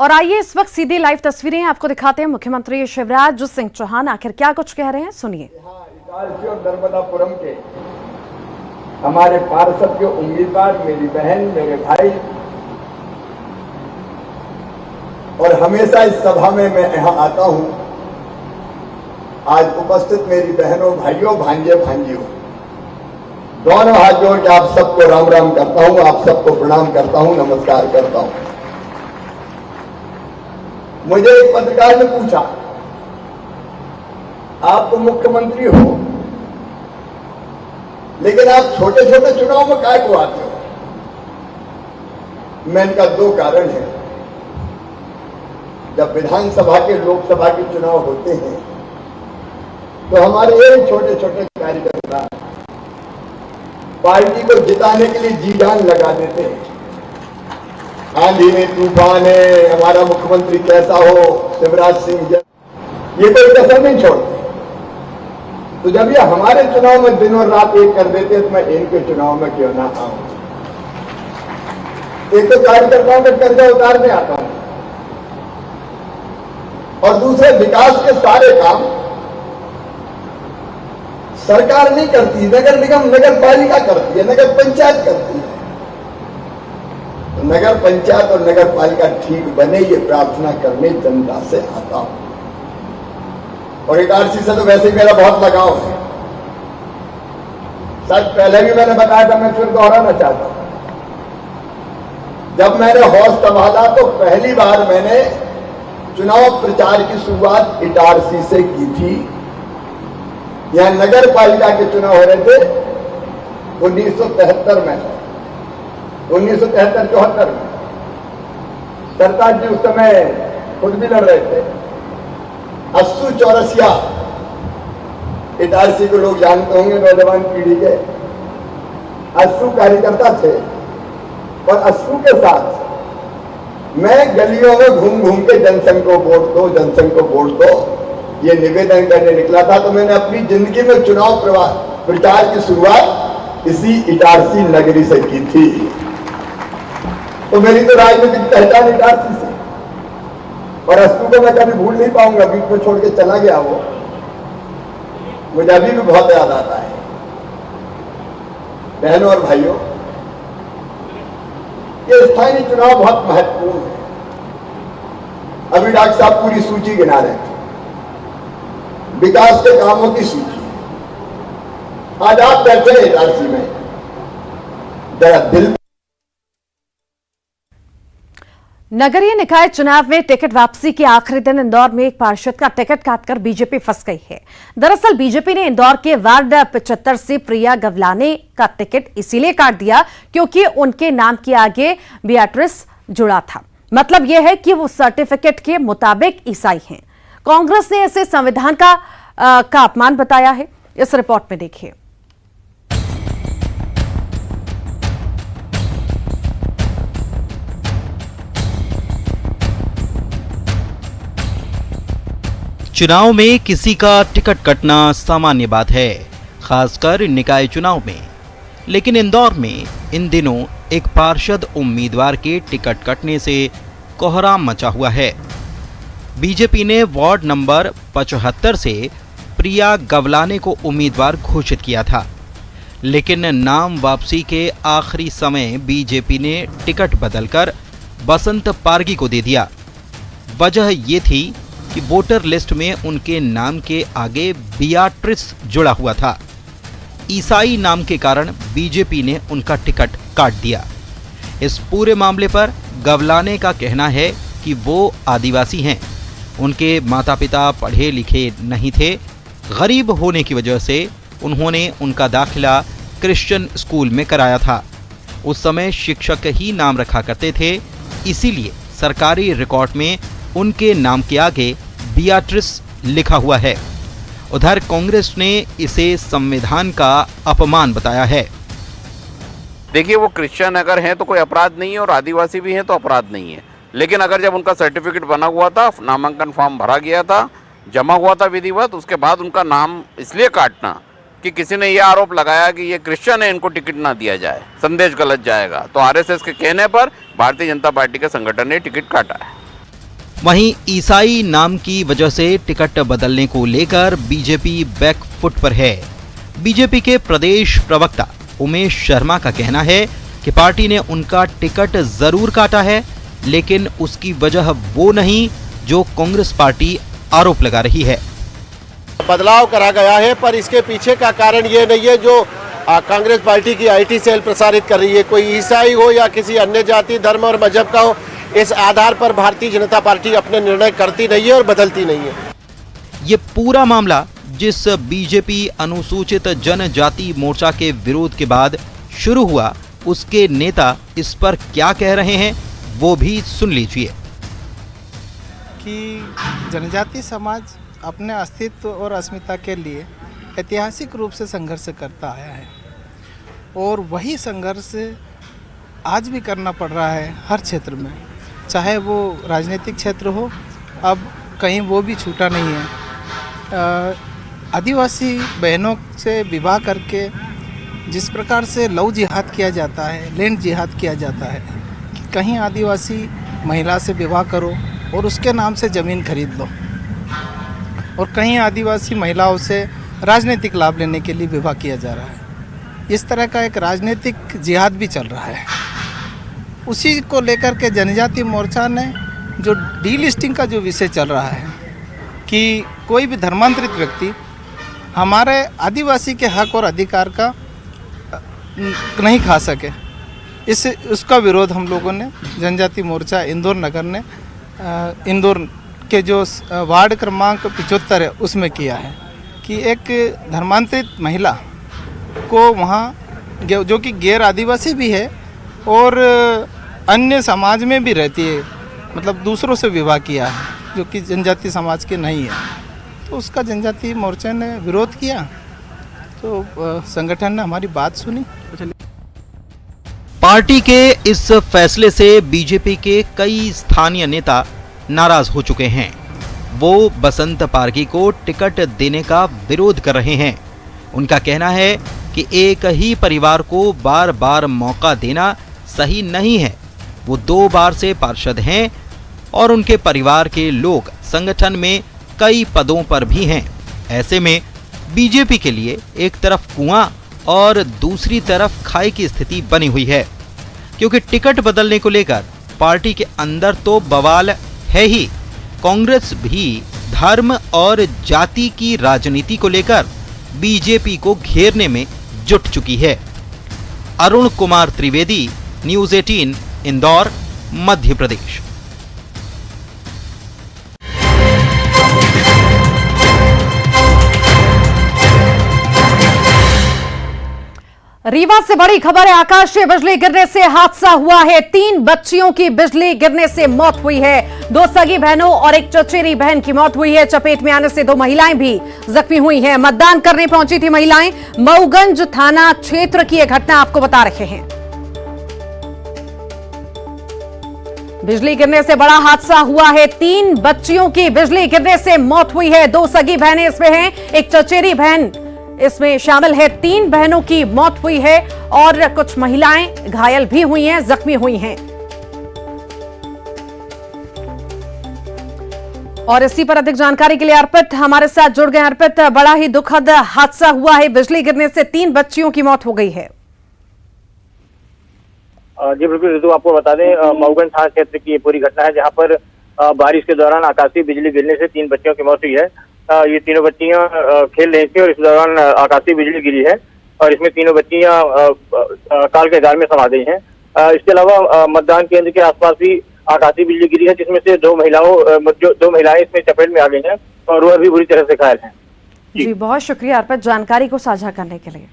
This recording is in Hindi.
और आइए इस वक्त सीधी लाइव तस्वीरें आपको दिखाते हैं। मुख्यमंत्री शिवराज सिंह चौहान आखिर क्या कुछ कह रहे हैं, सुनिए। इटारसी और नर्मदापुरम के हमारे पार्षद के उम्मीदवार, मेरी बहन, मेरे भाई, और हमेशा इस सभा में मैं यहाँ आता हूँ। आज उपस्थित मेरी बहनों, भाइयों, भांजे, भांजियों, दोनों हाथ जोड़ के आप सबको राम राम करता हूँ, आप सबको प्रणाम करता हूँ, नमस्कार करता हूँ। मुझे एक पत्रकार ने पूछा, आप तो मुख्यमंत्री हो लेकिन आप छोटे छोटे चुनाव में काय को आते हो? मैं इनका दो कारण है। जब विधानसभा के, लोकसभा के चुनाव होते हैं तो हमारे ये छोटे छोटे कार्यकर्ता पार्टी को जिताने के लिए जी जान लगा देते हैं। आंधी में तूफान है, हमारा मुख्यमंत्री कैसा हो, शिवराज सिंह, ये कोई कसर नहीं छोड़ते। तो जब ये हमारे चुनाव में दिन और रात एक कर देते हैं तो मैं इनके चुनाव में क्यों ना आऊं? एक तो कार्यकर्ताओं का कर्जा उतारने आता हूं और दूसरे विकास के सारे काम सरकार नहीं करती, नगर निगम, नगर पालिका करती है, नगर पंचायत करती है। तो नगर पंचायत और नगर पालिका ठीक बने, ये प्रार्थना करने जनता से आता हूं। और इटारसी से तो वैसे ही मेरा बहुत लगाव है। सच पहले भी मैंने बताया था, मैं फिर दोहराना चाहता हूं। जब मैंने हौस संभाला तो पहली बार मैंने चुनाव प्रचार की शुरुआत इटारसी से की थी। यहां नगर पालिका के चुनाव हो रहे थे 1973 में, 1973-74 में। सरताज जी उस समय खुद भी लड़ रहे थे। अस्सू चौरसिया, इटारसी को लोग जानते होंगे, नौजवान पीढ़ी के अस्सू कार्यकर्ता थे। और अस्सू के साथ मैं गलियों में घूम घूम के जनसंघ को वोट दो, जनसंघ को वोट दो, ये निवेदन करने निकला था। तो मैंने अपनी जिंदगी में चुनाव प्रचार की शुरुआत इसी इटारसी नगरी से की थी। तो मेरी तो राजनीतिक पहचान इटारसी से, और अस्सू को मैं कभी भूल नहीं पाऊंगा। बीच में छोड़ के चला गया वो, मुझे अभी भी बहुत याद आता है। बहनों और भाइयों, ये स्थानीय चुनाव बहुत महत्वपूर्ण है। अभी डॉक्टर साहब पूरी सूची गिना रहे थे, विकास के कामों की सूची। आज आप बैठे हैं इटारसी में, जरा दिल। नगरीय निकाय चुनाव में टिकट वापसी के आखिरी दिन इंदौर में एक पार्षद का टिकट काटकर बीजेपी फंस गई है। दरअसल बीजेपी ने इंदौर के वार्ड 75 से प्रिया गवलाने का टिकट इसीलिए काट दिया क्योंकि उनके नाम के आगे बियाट्रिस जुड़ा था। मतलब यह है कि वो सर्टिफिकेट के मुताबिक ईसाई हैं। कांग्रेस ने इसे संविधान का अपमान बताया है। इस रिपोर्ट में देखिए। चुनाव में किसी का टिकट कटना सामान्य बात है, खासकर निकाय चुनाव में। लेकिन इंदौर में इन दिनों एक पार्षद उम्मीदवार के टिकट कटने से कोहराम मचा हुआ है। बीजेपी ने वार्ड नंबर 75 से प्रिया गवलाने को उम्मीदवार घोषित किया था, लेकिन नाम वापसी के आखिरी समय बीजेपी ने टिकट बदलकर बसंत पारगी को दे दिया। वजह ये थी कि वोटर लिस्ट में उनके नाम के आगे बियाट्रिस जुड़ा हुआ था। ईसाई नाम के कारण बीजेपी ने उनका टिकट काट दिया। इस पूरे मामले पर गवलाने का कहना है कि वो आदिवासी हैं। उनके माता पिता पढ़े लिखे नहीं थे। गरीब होने की वजह से उन्होंने उनका दाखिला क्रिश्चियन स्कूल में कराया था। उस समय शिक्षक ही नाम रखा करते थे, इसीलिए सरकारी रिकॉर्ड में उनके नाम के आगे बियाट्रिस लिखा हुआ है। उधर कांग्रेस ने इसे संविधान का अपमान बताया है। देखिए, वो क्रिश्चियन अगर हैं तो कोई अपराध नहीं है और आदिवासी भी हैं तो अपराध नहीं है। लेकिन अगर जब उनका सर्टिफिकेट बना हुआ था, नामांकन फॉर्म भरा गया था, जमा हुआ था विधिवत, उसके बाद उनका नाम इसलिए काटना कि किसी ने यह आरोप लगाया कि ये क्रिश्चियन है, इनको टिकट ना दिया जाए, संदेश गलत जाएगा, तो आरएसएस के कहने पर भारतीय जनता पार्टी के संगठन ने टिकट काटा है। वहीं ईसाई नाम की वजह से टिकट बदलने को लेकर बीजेपी बैकफुट पर है। बीजेपी के प्रदेश प्रवक्ता उमेश शर्मा का कहना है कि पार्टी ने उनका टिकट जरूर काटा है, लेकिन उसकी वजह वो नहीं जो कांग्रेस पार्टी आरोप लगा रही है। बदलाव करा गया है, पर इसके पीछे का कारण ये नहीं है जो कांग्रेस पार्टी की आईटी सेल प्रसारित कर रही है। कोई ईसाई हो या किसी अन्य जाति धर्म और मजहब का हो, इस आधार पर भारतीय जनता पार्टी अपने निर्णय करती नहीं है और बदलती नहीं है। ये पूरा मामला जिस बीजेपी अनुसूचित जनजाति मोर्चा के विरोध के बाद शुरू हुआ, उसके नेता इस पर क्या कह रहे हैं वो भी सुन लीजिए। कि जनजाति समाज अपने अस्तित्व और अस्मिता के लिए ऐतिहासिक रूप से संघर्ष करता आया है और वही संघर्ष आज भी करना पड़ रहा है हर क्षेत्र में, चाहे वो राजनीतिक क्षेत्र हो, अब कहीं वो भी छूटा नहीं है। आदिवासी बहनों से विवाह करके जिस प्रकार से लव जिहाद किया जाता है, लैंड जिहाद किया जाता है कि कहीं आदिवासी महिला से विवाह करो और उसके नाम से ज़मीन खरीद लो, और कहीं आदिवासी महिलाओं से राजनीतिक लाभ लेने के लिए विवाह किया जा रहा है। इस तरह का एक राजनीतिक जिहाद भी चल रहा है। उसी को लेकर के जनजाति मोर्चा ने जो डीलिस्टिंग का जो विषय चल रहा है कि कोई भी धर्मांतरित व्यक्ति हमारे आदिवासी के हक और अधिकार का नहीं खा सके, उसका विरोध हम लोगों ने जनजाति मोर्चा इंदौर नगर ने इंदौर के जो वार्ड क्रमांक 75 है उसमें किया है कि एक धर्मांतरित महिला को वहाँ जो कि गैर आदिवासी भी है और अन्य समाज में भी रहती है, मतलब दूसरों से विवाह किया है जो कि जनजाति समाज के नहीं है, तो उसका जनजाति मोर्चा ने विरोध किया। तो संगठन ने हमारी बात सुनी। पार्टी के इस फैसले से बीजेपी के कई स्थानीय नेता नाराज हो चुके हैं। वो बसंत पारगी को टिकट देने का विरोध कर रहे हैं। उनका कहना है कि एक ही परिवार को बार बार मौका देना सही नहीं है। वो 2 बार से पार्षद हैं और उनके परिवार के लोग संगठन में कई पदों पर भी हैं। ऐसे में बीजेपी के लिए एक तरफ कुआं और दूसरी तरफ खाई की स्थिति बनी हुई है, क्योंकि टिकट बदलने को लेकर पार्टी के अंदर तो बवाल है ही। कांग्रेस भी धर्म और जाति की राजनीति को लेकर बीजेपी को घेरने में जुट चुकी है। अरुण कुमार त्रिवेदी, न्यूज़ 18, इंदौर, मध्य प्रदेश। रीवा से बड़ी खबर है। आकाशीय बिजली गिरने से हादसा हुआ है। 3 बच्चियों की बिजली गिरने से मौत हुई है। 2 सगी बहनों और एक चचेरी बहन की मौत हुई है। चपेट में आने से 2 महिलाएं भी जख्मी हुई हैं। मतदान करने पहुंची थी महिलाएं। मऊगंज थाना क्षेत्र की यह घटना आपको बता रहे हैं। बिजली गिरने से बड़ा हादसा हुआ है। 3 बच्चियों की बिजली गिरने से मौत हुई है। 2 सगी बहनें इसमें हैं, एक चचेरी बहन इसमें शामिल है। 3 बहनों की मौत हुई है और कुछ महिलाएं घायल भी हुई हैं, जख्मी हुई हैं। और इसी पर अधिक जानकारी के लिए अर्पित हमारे साथ जुड़ गए। अर्पित, बड़ा ही दुखद हादसा हुआ है। बिजली गिरने से 3 बच्चियों की मौत हो गई है। जी बिल्कुल ऋतु, आपको बता दें मऊगंज थाना क्षेत्र की ये पूरी घटना है, जहां पर बारिश के दौरान आकाशीय बिजली गिरने से 3 बच्चियों की मौत हुई है। ये तीनों बच्चियां खेल रही थी और इस दौरान आकाशीय बिजली गिरी है और इसमें तीनों बच्चियां काल के जाल में समा गई हैं। इसके अलावा मतदान केंद्र के आसपास भी आकाशीय बिजली गिरी है, जिसमें से 2 महिलाएं इसमें चपेट में आ गई हैं और वह भी बुरी तरह से घायल हैं। जी बहुत शुक्रिया अर्पित जानकारी को साझा करने के लिए।